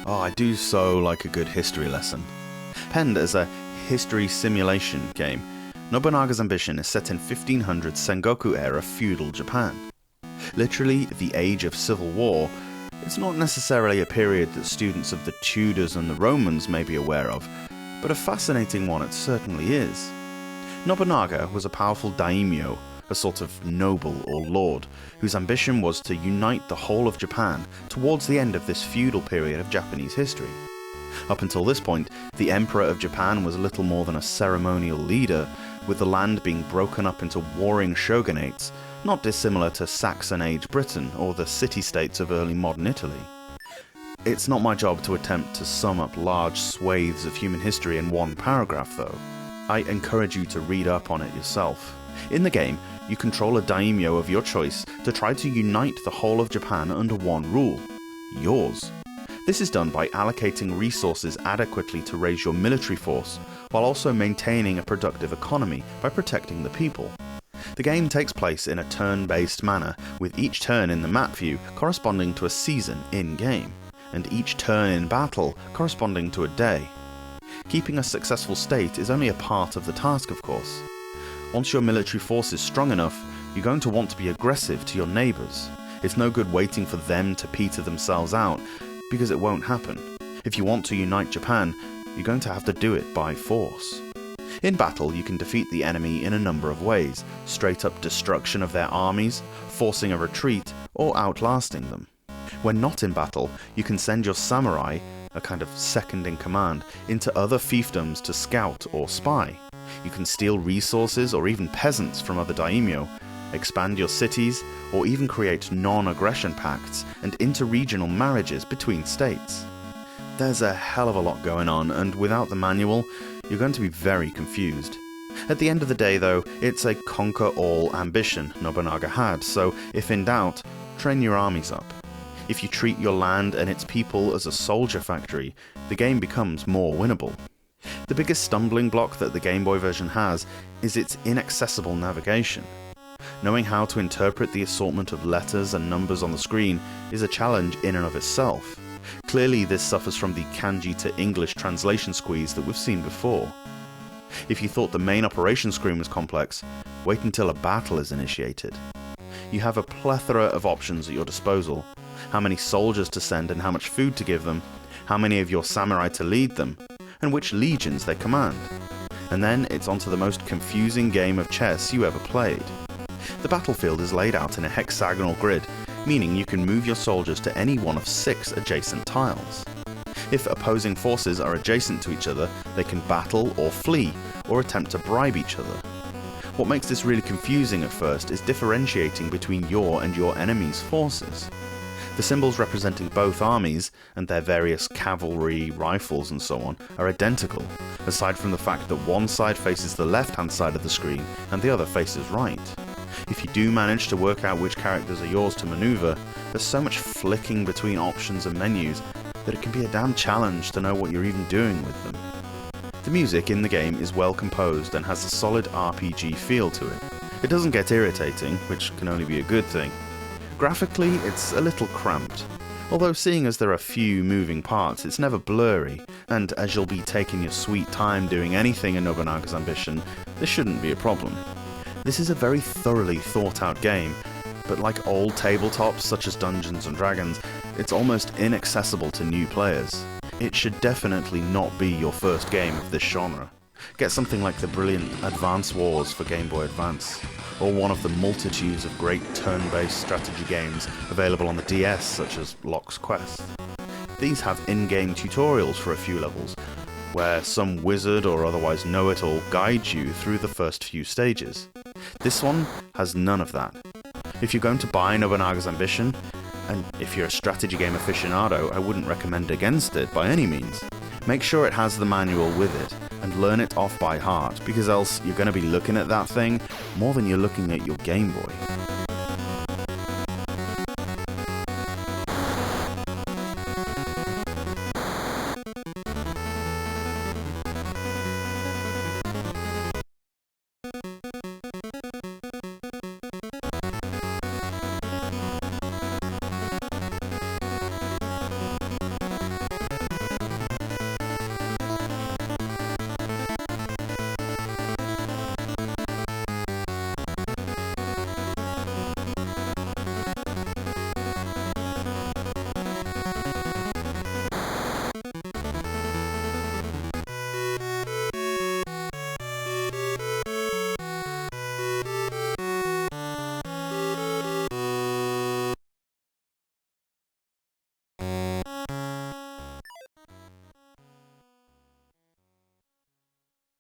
Oh, I do so like a good history lesson. Penned as a history simulation game, Nobunaga's Ambition is set in 1500 Sengoku-era feudal Japan. Literally the age of civil war, it's not necessarily a period that students of the Tudors and the Romans may be aware of, but a fascinating one it certainly is. Nobunaga was a powerful daimyo, a sort of noble or lord, whose ambition was to unite the whole of Japan towards the end of this feudal period of Japanese history. Up until this point, the Emperor of Japan was little more than a ceremonial leader, with the land being broken up into warring shogunates, not dissimilar to Saxon Age Britain or the city-states of early modern Italy. It's not my job to attempt to sum up large swathes of human history in one paragraph, though. I encourage you to read up on it yourself. In the game, you control a daimyo of your choice to try to unite the whole of Japan under one rule: yours. This is done by allocating resources adequately to raise your military force, while also maintaining a productive economy by protecting the people. The game takes place in a turn-based manner, with each turn in the map view corresponding to a season in-game, and each turn in battle corresponding to a day. Keeping a successful state is only a part of the task, of course. Once your military force is strong enough, you're going to want to be aggressive to your neighbours. It's no good waiting for them to peter themselves out, because it won't happen. If you want to unite Japan, you're going to have to do it by force. In battle, you can defeat the enemy in a number of ways: straight up destruction of their armies, forcing a retreat, or outlasting them. When not in battle, you can send your samurai, a kind of second in command, into other fiefdoms to scout or spy. You can steal resources or even peasants from other daimyo, expand your cities, or even create non-aggression pacts and inter-regional marriages between states. There's a hell of a lot going on, and without the manual, you're going to be very confused. At the end of the day, though, it's a conquer-all ambition Nobunaga had, so if in doubt, train your armies up. If you treat your land and its people as a soldier factory, the game becomes more winnable. The biggest stumbling block that the Game Boy version has is its inaccessible navigation. Knowing how to interpret the assortment of letters and numbers on the screen is a challenge in and of itself. Clearly, this suffers from the kanji to English translation squeeze that we've seen before. If you thought the main operation screen was complex, wait until a battle is initiated. You have a plethora of options at your disposal: how many soldiers to send and how much food to give them, how many of your samurai to lead them, and which legions they command. And then it's onto the most confusing game of chess you ever played. The battlefield is laid out in a hexagonal grid, meaning you can move your soldiers to any one of 6 adjacent tiles. If opposing forces are adjacent to each other, they can battle or flee, or attempt to bribe each other. What makes this really confusing at first is differentiating between your and your enemy's forces. The symbols representing both armies, and their various cavalry, rifles and so on, are identical, aside from the fact that one side faces the left-hand side of the screen and the other faces right. If you do manage to work out which characters are yours to maneuver, there's so much flicking between options and menus that it can be a damn challenge to know what you're even doing with them. The music in the game is well composed and has a solid RPG feel to it. It doesn't get irritating, which can only be a good thing. Graphically, it's a little cramped, although seeing as there are few moving parts, it's never blurry, and as you'll be taking your sweet time doing anything in Nobunaga's Ambition, this shouldn't be a problem. This is a very thoroughly thought out game, but like old tabletops such as Dungeons & Dragons, it's almost inaccessible to new players. It should definitely not be your first game of this genre. Get something like the brilliant Advance Wars for Game Boy Advance, or one of the multitudes of great turn-based strategy games available on the DS such as Locke's Quest. These have in-game tutorials for a few levels, where some wizard or otherwise know-it-all guides you through the first few stages. This one has none of that. If you're going to buy Nobunaga's Ambition, and if you're a strategy game aficionado, I wouldn't recommend against it by any means. Make sure it has the manual with it, and learn it off by heart, because else you're going to be looking at that thing more than you're looking at your Game Boy.